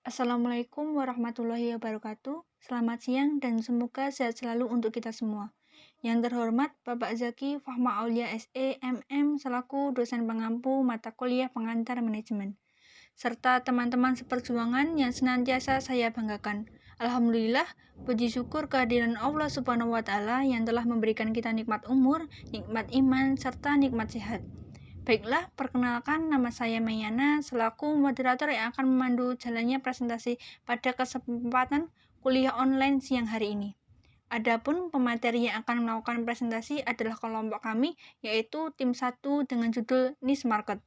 Assalamualaikum warahmatullahi wabarakatuh. Selamat siang dan semoga sehat selalu untuk kita semua. Yang terhormat Bapak Zaki Fahma Aulia SE MM selaku dosen pengampu mata kuliah pengantar manajemen, serta teman-teman seperjuangan yang senantiasa saya banggakan. Alhamdulillah, puji syukur kehadiran Allah Subhanahu wa Ta'ala yang telah memberikan kita nikmat umur, nikmat iman, serta nikmat sehat. Baiklah, perkenalkan nama saya Mayana selaku moderator yang akan memandu jalannya presentasi pada kesempatan kuliah online siang hari ini. Adapun pemateri yang akan melakukan presentasi adalah kelompok kami, yaitu tim 1 dengan judul Niche Market.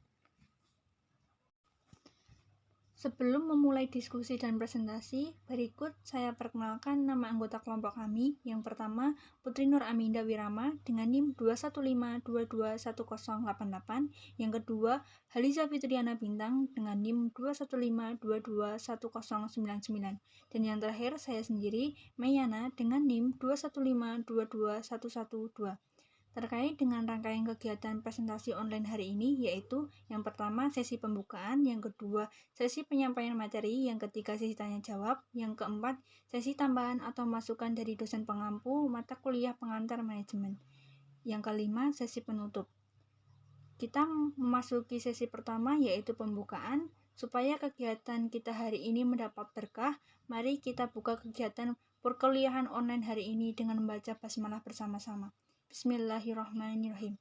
Sebelum memulai diskusi dan presentasi, berikut saya perkenalkan nama anggota kelompok kami. Yang pertama, Putri Nur Aminda Wirama dengan NIM 215221088. Yang kedua, Haliza Fitriana Bintang dengan NIM 215221099. Dan yang terakhir, saya sendiri, Mayana dengan NIM 215221112. Terkait dengan rangkaian kegiatan presentasi online hari ini, yaitu yang pertama sesi pembukaan, yang kedua sesi penyampaian materi, yang ketiga sesi tanya jawab, yang keempat sesi tambahan atau masukan dari dosen pengampu mata kuliah pengantar manajemen, yang kelima sesi penutup. Kita memasuki sesi pertama, yaitu pembukaan. Supaya kegiatan kita hari ini mendapat berkah, mari kita buka kegiatan perkuliahan online hari ini dengan membaca basmalah bersama-sama. Bismillahirrahmanirrahim.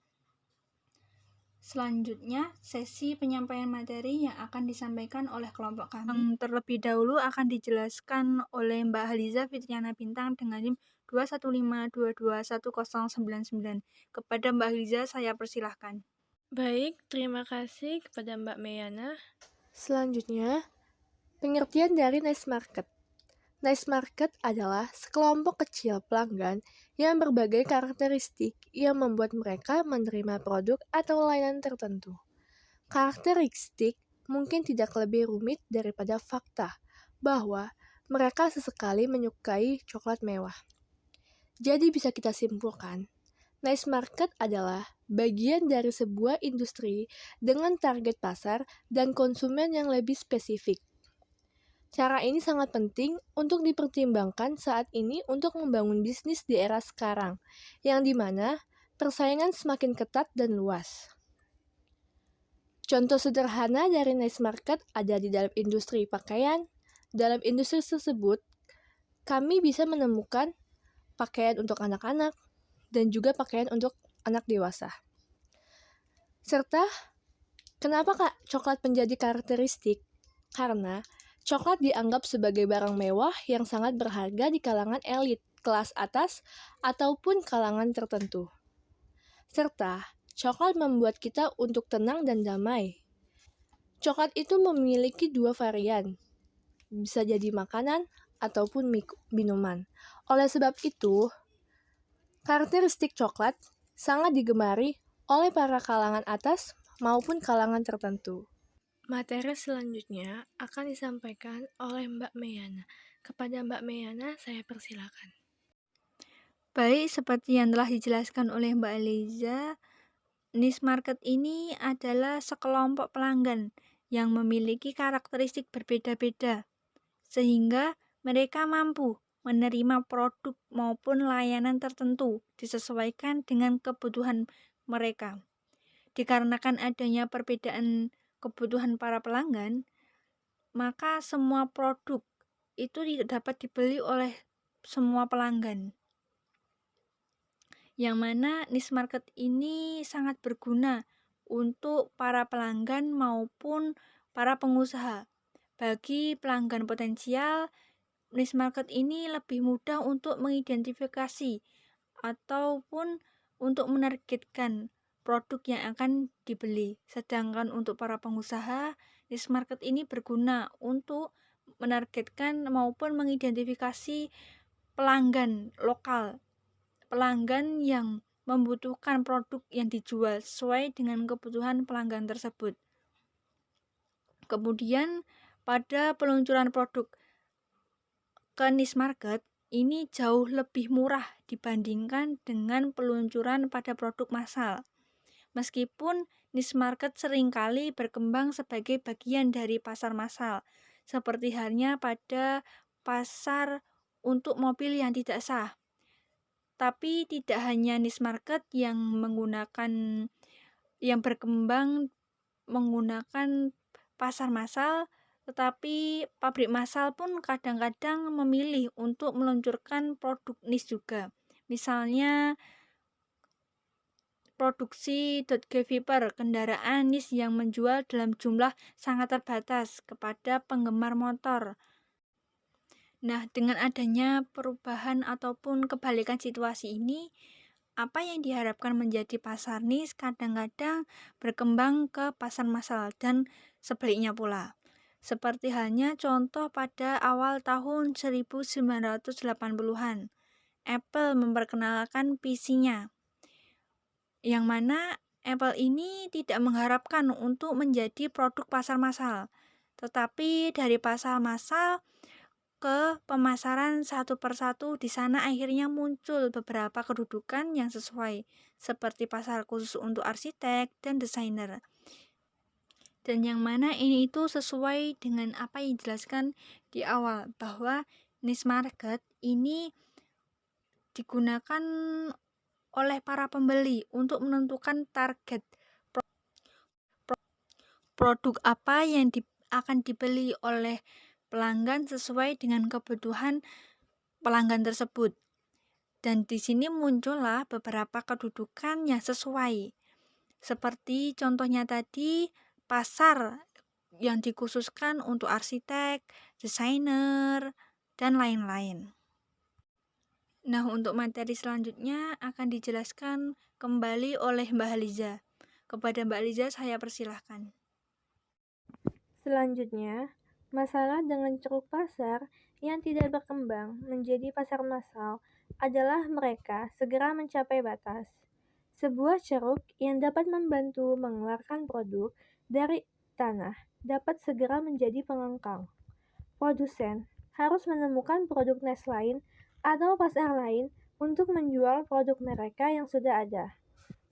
Selanjutnya, sesi penyampaian materi yang akan disampaikan oleh kelompok kami. Yang terlebih dahulu akan dijelaskan oleh Mbak Haliza Fitriana Bintang dengan NIM 215221099. Kepada Mbak Haliza, saya persilahkan. Baik, terima kasih kepada Mbak Mayana. Selanjutnya, pengertian dari niche market. Niche market adalah sekelompok kecil pelanggan yang berbagai karakteristik yang membuat mereka menerima produk atau layanan tertentu. Karakteristik mungkin tidak lebih rumit daripada fakta bahwa mereka sesekali menyukai coklat mewah. Jadi bisa kita simpulkan, niche market adalah bagian dari sebuah industri dengan target pasar dan konsumen yang lebih spesifik. Cara ini sangat penting untuk dipertimbangkan saat ini untuk membangun bisnis di era sekarang, yang dimana persaingan semakin ketat dan luas. Contoh sederhana dari niche market ada di dalam industri pakaian. Dalam industri tersebut, kami bisa menemukan pakaian untuk anak-anak dan juga pakaian untuk anak dewasa. Serta, kenapa coklat menjadi karakteristik? Karena coklat dianggap sebagai barang mewah yang sangat berharga di kalangan elit, kelas atas, ataupun kalangan tertentu. Serta, coklat membuat kita untuk tenang dan damai. Coklat itu memiliki dua varian, bisa jadi makanan ataupun minuman. Oleh sebab itu, karakteristik coklat sangat digemari oleh para kalangan atas maupun kalangan tertentu. Materi selanjutnya akan disampaikan oleh Mbak Mayana. Kepada Mbak Mayana, saya persilakan. Baik, seperti yang telah dijelaskan oleh Mbak Eliza, niche market ini adalah sekelompok pelanggan yang memiliki karakteristik berbeda-beda, sehingga mereka mampu menerima produk maupun layanan tertentu disesuaikan dengan kebutuhan mereka. Dikarenakan adanya perbedaan kebutuhan para pelanggan, maka semua produk itu tidak dapat dibeli oleh semua pelanggan. Yang mana niche market ini sangat berguna untuk para pelanggan maupun para pengusaha. Bagi pelanggan potensial, niche market ini lebih mudah untuk mengidentifikasi ataupun untuk menargetkan produk yang akan dibeli. Sedangkan untuk para pengusaha, niche market ini berguna untuk menargetkan maupun mengidentifikasi pelanggan lokal, pelanggan yang membutuhkan produk yang dijual sesuai dengan kebutuhan pelanggan tersebut. Kemudian pada peluncuran produk ke niche market ini jauh lebih murah dibandingkan dengan peluncuran pada produk massal. Meskipun niche market seringkali berkembang sebagai bagian dari pasar massal, seperti halnya pada pasar untuk mobil yang tidak sah. Tapi tidak hanya niche market yang berkembang menggunakan pasar massal, tetapi pabrik massal pun kadang-kadang memilih untuk meluncurkan produk niche juga. Misalnya produksi Dodge Viper, kendaraan niche yang menjual dalam jumlah sangat terbatas kepada penggemar motor. Nah, dengan adanya perubahan ataupun kebalikan situasi ini, apa yang diharapkan menjadi pasar niche kadang-kadang berkembang ke pasar massal dan sebaliknya pula. Seperti halnya contoh pada awal tahun 1980-an, Apple memperkenalkan PC-nya, yang mana Apple ini tidak mengharapkan untuk menjadi produk pasar massal, tetapi dari pasar massal ke pemasaran satu persatu, di sana akhirnya muncul beberapa kedudukan yang sesuai, seperti pasar khusus untuk arsitek dan desainer. Dan yang mana ini itu sesuai dengan apa yang dijelaskan di awal, bahwa niche market ini digunakan oleh para pembeli untuk menentukan target produk apa yang akan dibeli oleh pelanggan sesuai dengan kebutuhan pelanggan tersebut. Dan di sini muncullah beberapa kedudukan yang sesuai. Seperti contohnya tadi, pasar yang dikhususkan untuk arsitek, desainer, dan lain-lain. Nah, untuk materi selanjutnya akan dijelaskan kembali oleh Mbak Haliza. Kepada Mbak Haliza saya persilahkan. Selanjutnya, masalah dengan ceruk pasar yang tidak berkembang menjadi pasar massal adalah mereka segera mencapai batas. Sebuah ceruk yang dapat membantu mengeluarkan produk dari tanah dapat segera menjadi pengengkang. Produsen harus menemukan produk niche lain atau pasar lain untuk menjual produk mereka yang sudah ada.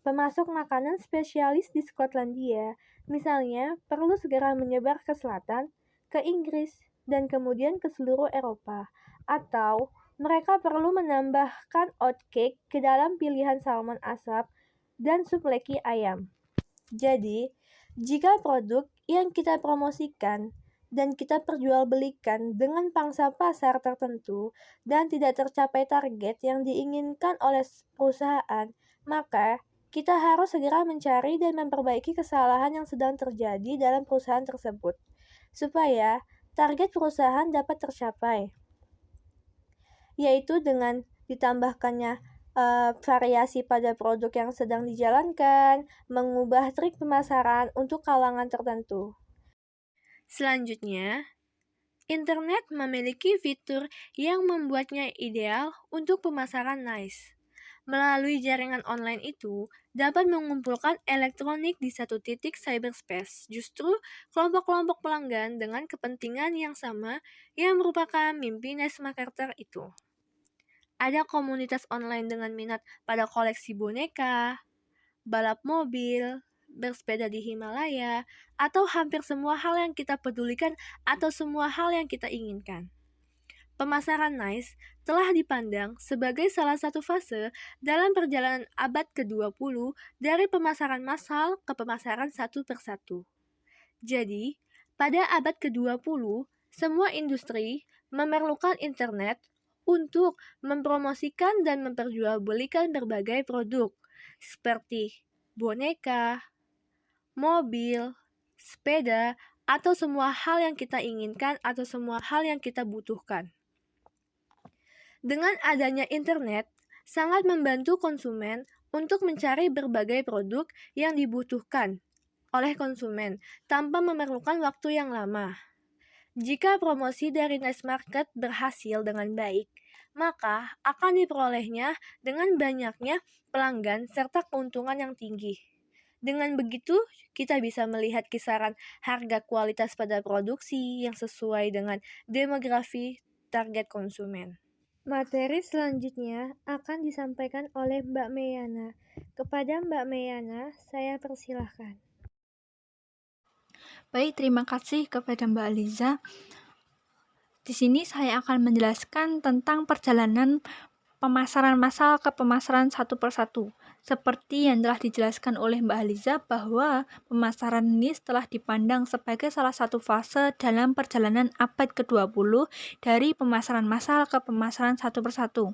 Pemasok makanan spesialis di Skotlandia, misalnya, perlu segera menyebar ke selatan, ke Inggris, dan kemudian ke seluruh Eropa. Atau, mereka perlu menambahkan oatcake ke dalam pilihan salmon asap dan sup leki ayam. Jadi, jika produk yang kita promosikan dan kita perjualbelikan dengan pangsa pasar tertentu dan tidak tercapai target yang diinginkan oleh perusahaan, maka kita harus segera mencari dan memperbaiki kesalahan yang sedang terjadi dalam perusahaan tersebut, supaya target perusahaan dapat tercapai, yaitu dengan ditambahkannya variasi pada produk yang sedang dijalankan, mengubah trik pemasaran untuk kalangan tertentu. Selanjutnya, internet memiliki fitur yang membuatnya ideal untuk pemasaran niche. Melalui jaringan online itu dapat mengumpulkan elektronik di satu titik cyberspace. Justru kelompok-kelompok pelanggan dengan kepentingan yang sama yang merupakan mimpi niche marketer itu. Ada komunitas online dengan minat pada koleksi boneka, balap mobil, bersepeda di Himalaya, atau hampir semua hal yang kita pedulikan atau semua hal yang kita inginkan. Pemasaran niche telah dipandang sebagai salah satu fase dalam perjalanan abad ke-20 dari pemasaran massal ke pemasaran satu persatu. Jadi, pada abad ke-20, semua industri memerlukan internet untuk mempromosikan dan memperjualbelikan berbagai produk, seperti boneka, mobil, sepeda, atau semua hal yang kita inginkan atau semua hal yang kita butuhkan. Dengan adanya internet, sangat membantu konsumen untuk mencari berbagai produk yang dibutuhkan oleh konsumen tanpa memerlukan waktu yang lama. Jika promosi dari niche market berhasil dengan baik, maka akan diperolehnya dengan banyaknya pelanggan serta keuntungan yang tinggi. Dengan begitu, kita bisa melihat kisaran harga kualitas pada produksi yang sesuai dengan demografi target konsumen. Materi selanjutnya akan disampaikan oleh Mbak Meyana. Kepada Mbak Meyana, saya persilahkan. Baik, terima kasih kepada Mbak Aliza. Di sini saya akan menjelaskan tentang perjalanan pemasaran massal ke pemasaran satu persatu. Seperti yang telah dijelaskan oleh Mbak Haliza bahwa pemasaran ini telah dipandang sebagai salah satu fase dalam perjalanan abad ke-20 dari pemasaran massal ke pemasaran satu persatu.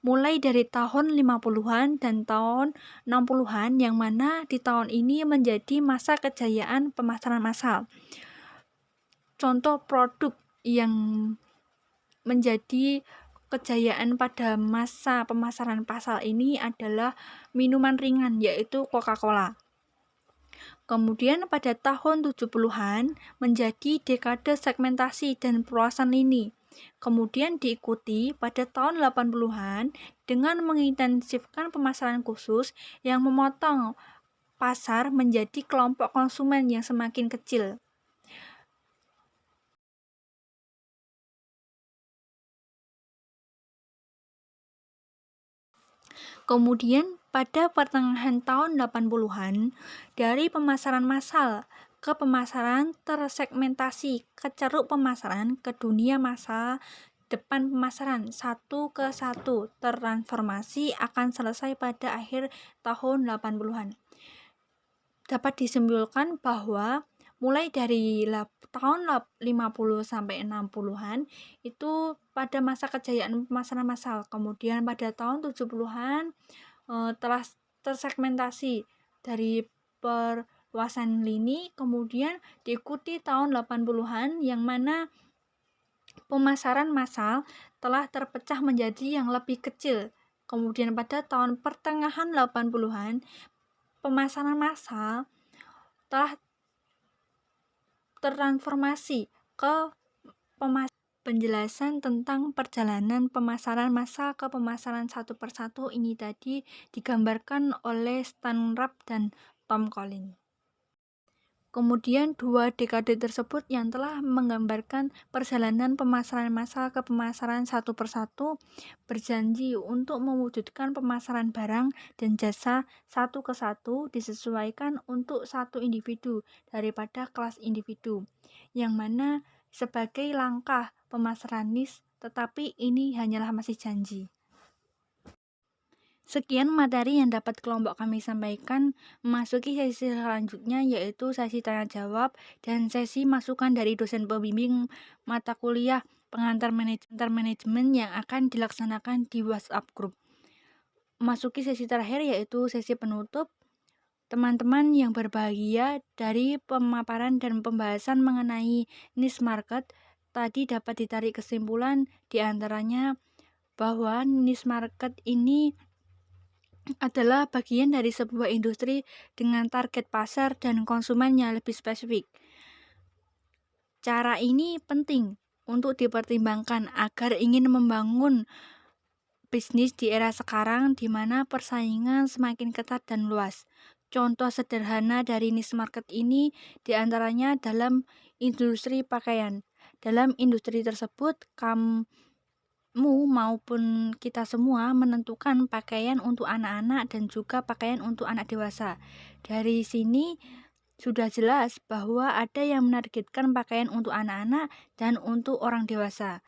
Mulai dari tahun 50-an dan tahun 60-an yang mana di tahun ini menjadi masa kejayaan pemasaran massal. Contoh produk yang menjadi kejayaan pada masa pemasaran massal ini adalah minuman ringan yaitu Coca-Cola. Kemudian pada tahun 70-an menjadi dekade segmentasi dan perluasan lini. Kemudian diikuti pada tahun 80-an dengan mengintensifkan pemasaran khusus yang memotong pasar menjadi kelompok konsumen yang semakin kecil. Kemudian pada pertengahan tahun 80-an, dari pemasaran massal ke pemasaran tersegmentasi ke ceruk pemasaran ke dunia masa depan pemasaran satu ke satu transformasi akan selesai pada akhir tahun 80-an. Dapat disimpulkan bahwa mulai dari tahun 50 sampai 60-an itu pada masa kejayaan pemasaran massal. Kemudian pada tahun 70-an telah tersegmentasi dari perluasan lini, kemudian diikuti tahun 80-an yang mana pemasaran massal telah terpecah menjadi yang lebih kecil. Kemudian pada tahun pertengahan 80-an pemasaran massal telah tertransformasi ke penjelasan tentang perjalanan pemasaran massal ke pemasaran satu persatu ini tadi digambarkan oleh Stan Rapp dan Tom Collins. Kemudian dua dekade tersebut yang telah menggambarkan perjalanan pemasaran massal ke pemasaran satu persatu berjanji untuk mewujudkan pemasaran barang dan jasa satu ke satu disesuaikan untuk satu individu daripada kelas individu, yang mana sebagai langkah pemasaran niche, tetapi ini hanyalah masih janji. Sekian materi yang dapat kelompok kami sampaikan. Memasuki sesi selanjutnya yaitu sesi tanya jawab dan sesi masukan dari dosen pembimbing mata kuliah pengantar manajemen yang akan dilaksanakan di WhatsApp group. Memasuki sesi terakhir yaitu sesi penutup. Teman-teman yang berbahagia, dari pemaparan dan pembahasan mengenai niche market tadi dapat ditarik kesimpulan diantaranya bahwa niche market ini adalah bagian dari sebuah industri dengan target pasar dan konsumen yang lebih spesifik. Cara ini penting untuk dipertimbangkan agar ingin membangun bisnis di era sekarang di mana persaingan semakin ketat dan luas. Contoh sederhana dari niche market ini diantaranya dalam industri pakaian. Dalam industri tersebut, kamu maupun kita semua menentukan pakaian untuk anak-anak dan juga pakaian untuk anak dewasa. Dari sini sudah jelas bahwa ada yang menargetkan pakaian untuk anak-anak dan untuk orang dewasa.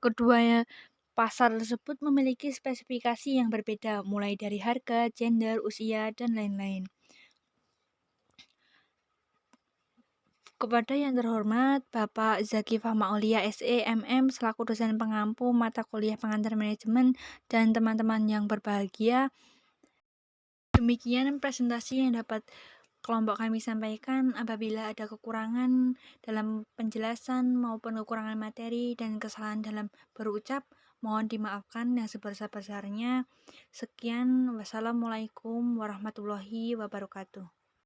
Kedua pasar tersebut memiliki spesifikasi yang berbeda, mulai dari harga, gender, usia, dan lain-lain. Kepada yang terhormat Bapak Zaki Fahma Aulia SE MM selaku dosen pengampu mata kuliah pengantar manajemen dan teman-teman yang berbahagia, demikian presentasi yang dapat kelompok kami sampaikan. Apabila ada kekurangan dalam penjelasan maupun kekurangan materi dan kesalahan dalam berucap, mohon dimaafkan yang sebesar-besarnya. Sekian, wassalamualaikum warahmatullahi wabarakatuh.